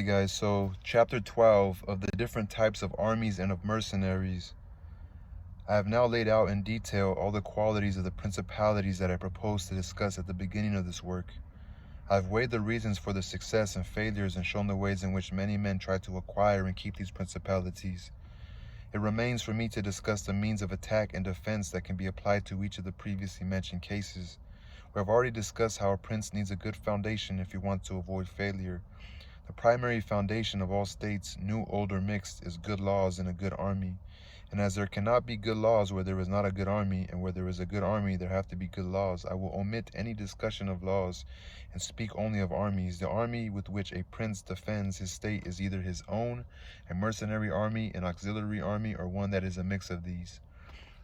Hey guys, so chapter 12 of the different types of armies and of mercenaries. I have now laid out in detail all the qualities of the principalities that I proposed to discuss at the beginning of this work. I have weighed the reasons for their success and failures and shown the ways in which many men try to acquire and keep these principalities. It remains for me to discuss the means of attack and defense that can be applied to each of the previously mentioned cases. We have already discussed how a prince needs a good foundation if he wants to avoid failure. The primary foundation of all states, new, old, or mixed, is good laws and a good army. And as there cannot be good laws where there is not a good army, and where there is a good army there have to be good laws, I will omit any discussion of laws and speak only of armies. The army with which a prince defends his state is either his own, a mercenary army, an auxiliary army, or one that is a mix of these.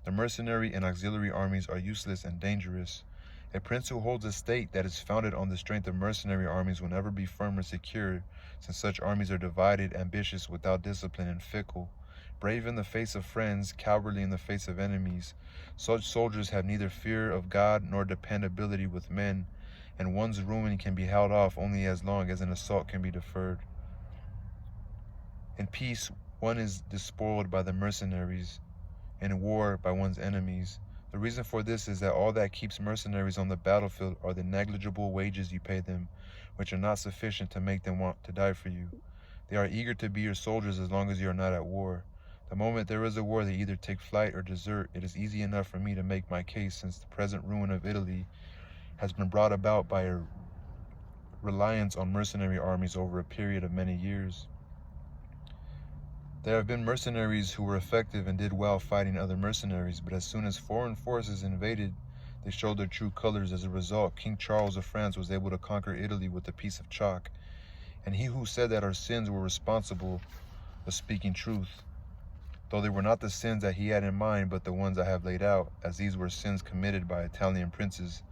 The mercenary and auxiliary armies are useless and dangerous. A prince who holds a state that is founded on the strength of mercenary armies will never be firm or secure, since such armies are divided, ambitious, without discipline, and fickle. Brave in the face of friends, cowardly in the face of enemies. Such soldiers have neither fear of God nor dependability with men, and one's ruin can be held off only as long as an assault can be deferred. In peace, one is despoiled by the mercenaries, in war by one's enemies. The reason for this is that all that keeps mercenaries on the battlefield are the negligible wages you pay them, which are not sufficient to make them want to die for you. They are eager to be your soldiers as long as you are not at war. The moment there is a war, they either take flight or desert. It is easy enough for me to make my case, since the present ruin of Italy has been brought about by a reliance on mercenary armies over a period of many years. There have been mercenaries who were effective and did well fighting other mercenaries, but as soon as foreign forces invaded, they showed their true colors. As a result, King Charles of France was able to conquer Italy with a piece of chalk, and he who said that our sins were responsible was speaking truth, though they were not the sins that he had in mind, but the ones I have laid out, as these were sins committed by Italian princes.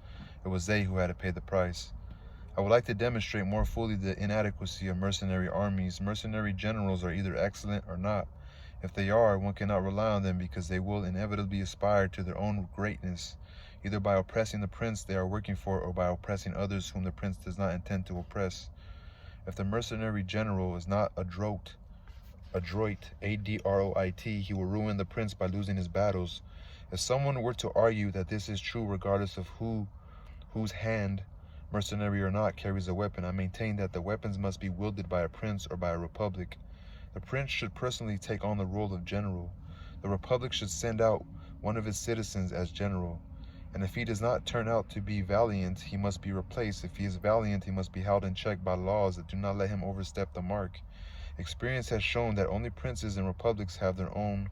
It was they who had to pay the price. I would like to demonstrate more fully the inadequacy of mercenary armies. Mercenary generals are either excellent or not. If they are, one cannot rely on them because they will inevitably aspire to their own greatness, either by oppressing the prince they are working for or by oppressing others whom the prince does not intend to oppress. If the mercenary general is not adroit, A-D-R-O-I-T, he will ruin the prince by losing his battles. If someone were to argue that this is true regardless of whose hand, mercenary or not, carries a weapon, I maintain that the weapons must be wielded by a prince or by a republic. The prince should personally take on the role of general. The republic should send out one of its citizens as general. And if he does not turn out to be valiant, he must be replaced. If he is valiant, he must be held in check by laws that do not let him overstep the mark. Experience has shown that only princes and republics have their own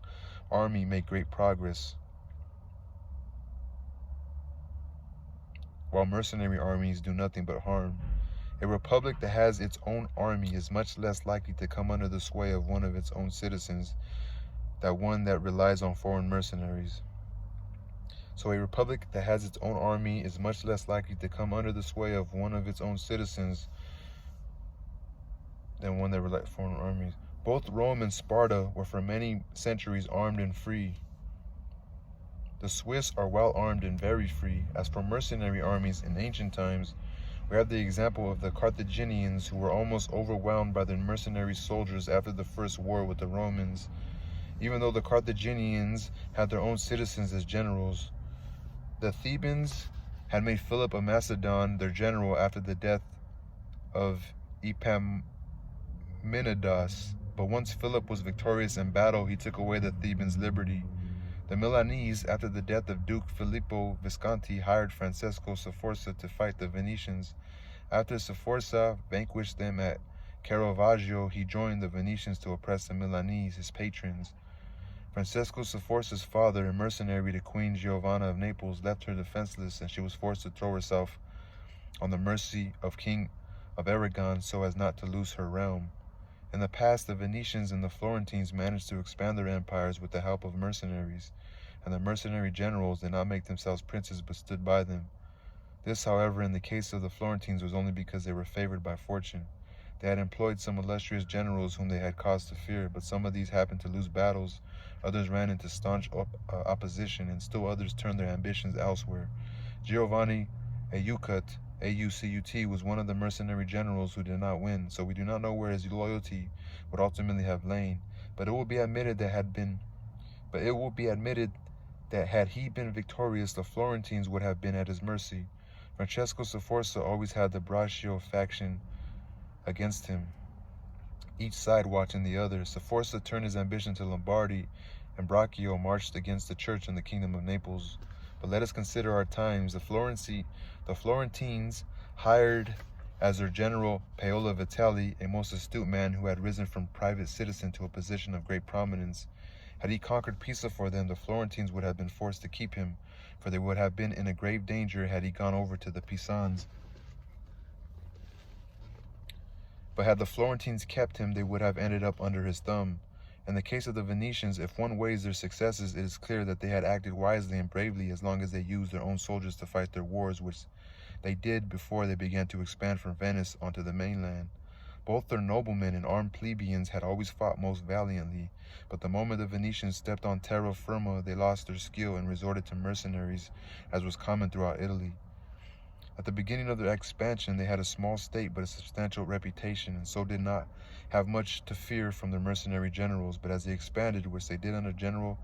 army make great progress, while mercenary armies do nothing but harm. A republic that has its own army is much less likely to come under the sway of one of its own citizens than one that relies on foreign mercenaries. So a republic that has its own army is much less likely to come under the sway of one of its own citizens than one that relies on foreign armies. Both Rome and Sparta were for many centuries armed and free. The Swiss are well armed and very free. As for mercenary armies in ancient times, we have the example of the Carthaginians, who were almost overwhelmed by their mercenary soldiers after the first war with the Romans, even though the Carthaginians had their own citizens as generals. The Thebans had made Philip of Macedon their general after the death of Epaminondas, but once Philip was victorious in battle, he took away the Thebans' liberty. The Milanese, after the death of Duke Filippo Visconti, hired Francesco Sforza to fight the Venetians. After Sforza vanquished them at Caravaggio, he joined the Venetians to oppress the Milanese, his patrons. Francesco Sforza's father, a mercenary to Queen Giovanna of Naples, left her defenseless, and she was forced to throw herself on the mercy of King of Aragon so as not to lose her realm. In the past, the Venetians and the Florentines managed to expand their empires with the help of mercenaries, and the mercenary generals did not make themselves princes but stood by them. This, however, in the case of the Florentines was only because they were favored by fortune. They had employed some illustrious generals whom they had cause to fear, but some of these happened to lose battles, others ran into staunch opposition, and still others turned their ambitions elsewhere. Giovanni Ayucut, AUCUT, was one of the mercenary generals who did not win, so we do not know where his loyalty would ultimately have lain. But it will be admitted that had he been victorious, the Florentines would have been at his mercy. Francesco Sforza always had the Braccio faction against him, each side watching the other. Sforza turned his ambition to Lombardy, and Braccio marched against the church in the kingdom of Naples. But let us consider our times. The Florentines hired as their general Paolo Vitelli, a most astute man who had risen from private citizen to a position of great prominence. Had he conquered Pisa for them, the Florentines would have been forced to keep him, for they would have been in a grave danger had he gone over to the Pisans. But had the Florentines kept him, they would have ended up under his thumb. In the case of the Venetians, if one weighs their successes, it is clear that they had acted wisely and bravely as long as they used their own soldiers to fight their wars, which they did before they began to expand from Venice onto the mainland. Both their noblemen and armed plebeians had always fought most valiantly, but the moment the Venetians stepped on terra firma, they lost their skill and resorted to mercenaries, as was common throughout Italy. At the beginning of their expansion, they had a small state but a substantial reputation, and so did not have much to fear from their mercenary generals. But as they expanded, which they did under General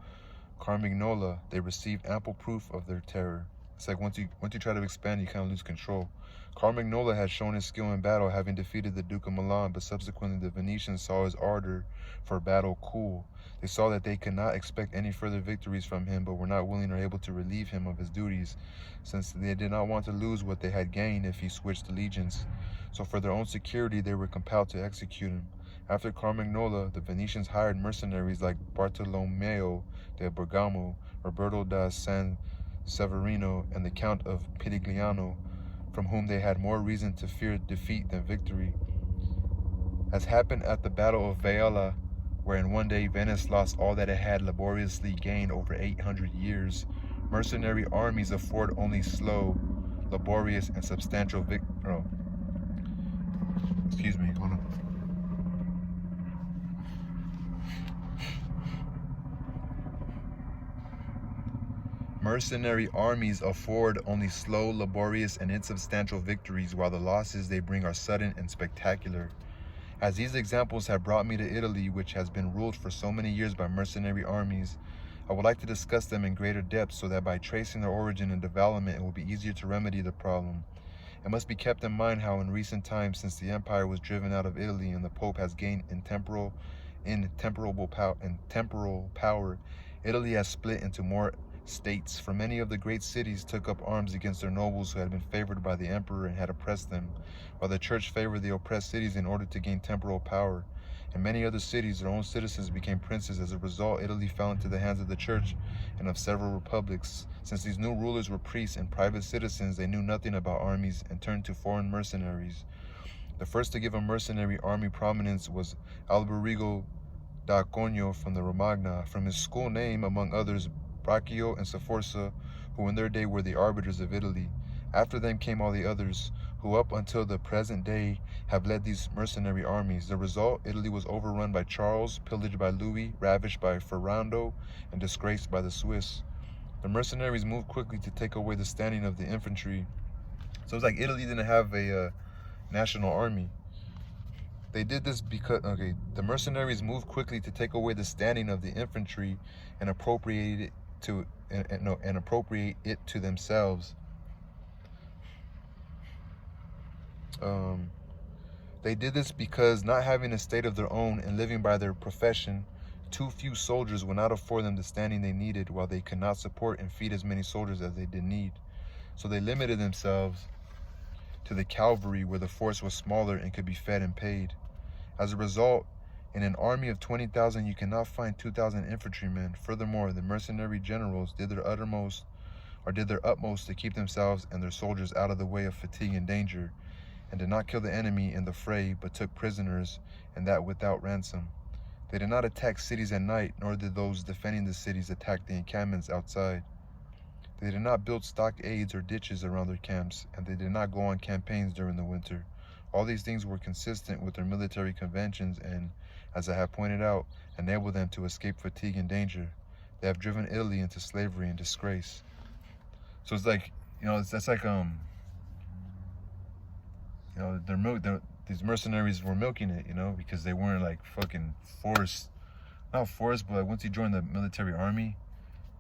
Carmignola, they received ample proof of their terror. It's like once you try to expand, you kind of lose control. Carmignola had shown his skill in battle, having defeated the Duke of Milan, but subsequently the Venetians saw his ardor for battle cool. They saw that they could not expect any further victories from him, but were not willing or able to relieve him of his duties, since they did not want to lose what they had gained if he switched allegiance. So for their own security, they were compelled to execute him. After Carmignola, the Venetians hired mercenaries like Bartolomeo de Bergamo, Roberto da San Severino, and the Count of Pitigliano, from whom they had more reason to fear defeat than victory. As happened at the Battle of Vaela, where in one day Venice lost all that it had laboriously gained over 800 years, mercenary armies afford only slow, laborious, and substantial Mercenary armies afford only slow, laborious, and insubstantial victories, while the losses they bring are sudden and spectacular. As these examples have brought me to Italy, which has been ruled for so many years by mercenary armies, I would like to discuss them in greater depth so that by tracing their origin and development, it will be easier to remedy the problem. It must be kept in mind how in recent times, since the empire was driven out of Italy and the Pope has gained temporal power, Italy has split into more states, for many of the great cities took up arms against their nobles who had been favored by the emperor and had oppressed them, while the church favored the oppressed cities in order to gain temporal power. In many other cities, their own citizens became princes. As a result, Italy fell into the hands of the church and of several republics. Since these new rulers were priests and private citizens, they knew nothing about armies and turned to foreign mercenaries. The first to give a mercenary army prominence was Alberigo da Cogno from the Romagna, from his school name, among others, Braccio and Sforza, who in their day were the arbiters of Italy. After them came all the others, who up until the present day have led these mercenary armies. The result, Italy was overrun by Charles, pillaged by Louis, ravished by Ferrando, and disgraced by the Swiss. The mercenaries moved quickly to take away the standing of the infantry. So it's like Italy didn't have a national army. They did this because, the mercenaries moved quickly to take away the standing of the infantry and appropriate it to themselves. They did this because, not having a state of their own and living by their profession, too few soldiers would not afford them the standing they needed, while they could not support and feed as many soldiers as they did need. So they limited themselves to the cavalry, where the force was smaller and could be fed and paid. As a result, in an army of 20,000, you cannot find 2,000 infantrymen. Furthermore, the mercenary generals did their utmost to keep themselves and their soldiers out of the way of fatigue and danger, and did not kill the enemy in the fray, but took prisoners, and that without ransom. They did not attack cities at night, nor did those defending the cities attack the encampments outside. They did not build stockades or ditches around their camps, and they did not go on campaigns during the winter. All these things were consistent with their military conventions and, as I have pointed out, enabled them to escape fatigue and danger. They have driven Italy into slavery and disgrace. So it's like, that's like, You know, these mercenaries were milking it, you know, because they weren't like fucking forced. Not forced, but like once you join the military army,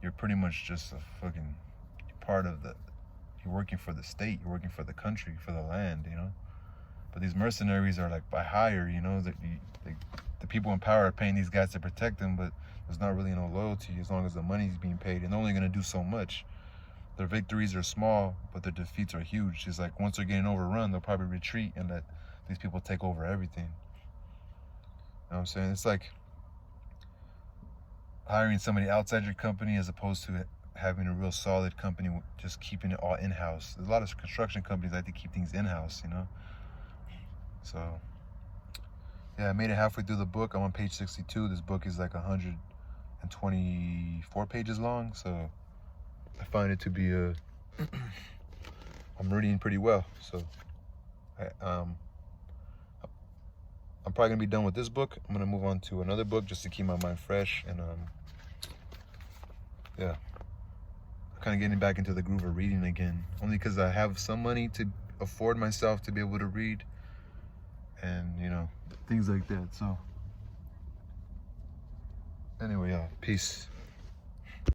you're pretty much just a fucking part of the. You're working for the state. You're working for the country, for the land, you know. But these mercenaries are like by hire, you know. The people in power are paying these guys to protect them, but there's not really no loyalty as long as the money's being paid, and they're only gonna do so much. Their victories are small, but their defeats are huge. It's like once they're getting overrun, they'll probably retreat and let these people take over everything. You know what I'm saying? It's like hiring somebody outside your company as opposed to having a real solid company, just keeping it all in-house. There's a lot of construction companies like to keep things in-house, you know? So, yeah, I made it halfway through the book. I'm on page 62. This book is like 124 pages long, so I find it to be I'm reading pretty well. So I'm probably gonna be done with this book. I'm gonna move on to another book just to keep my mind fresh, and yeah, kind of getting back into the groove of reading again, only because I have some money to afford myself to be able to read, and you know, things like that. So anyway, yeah, peace.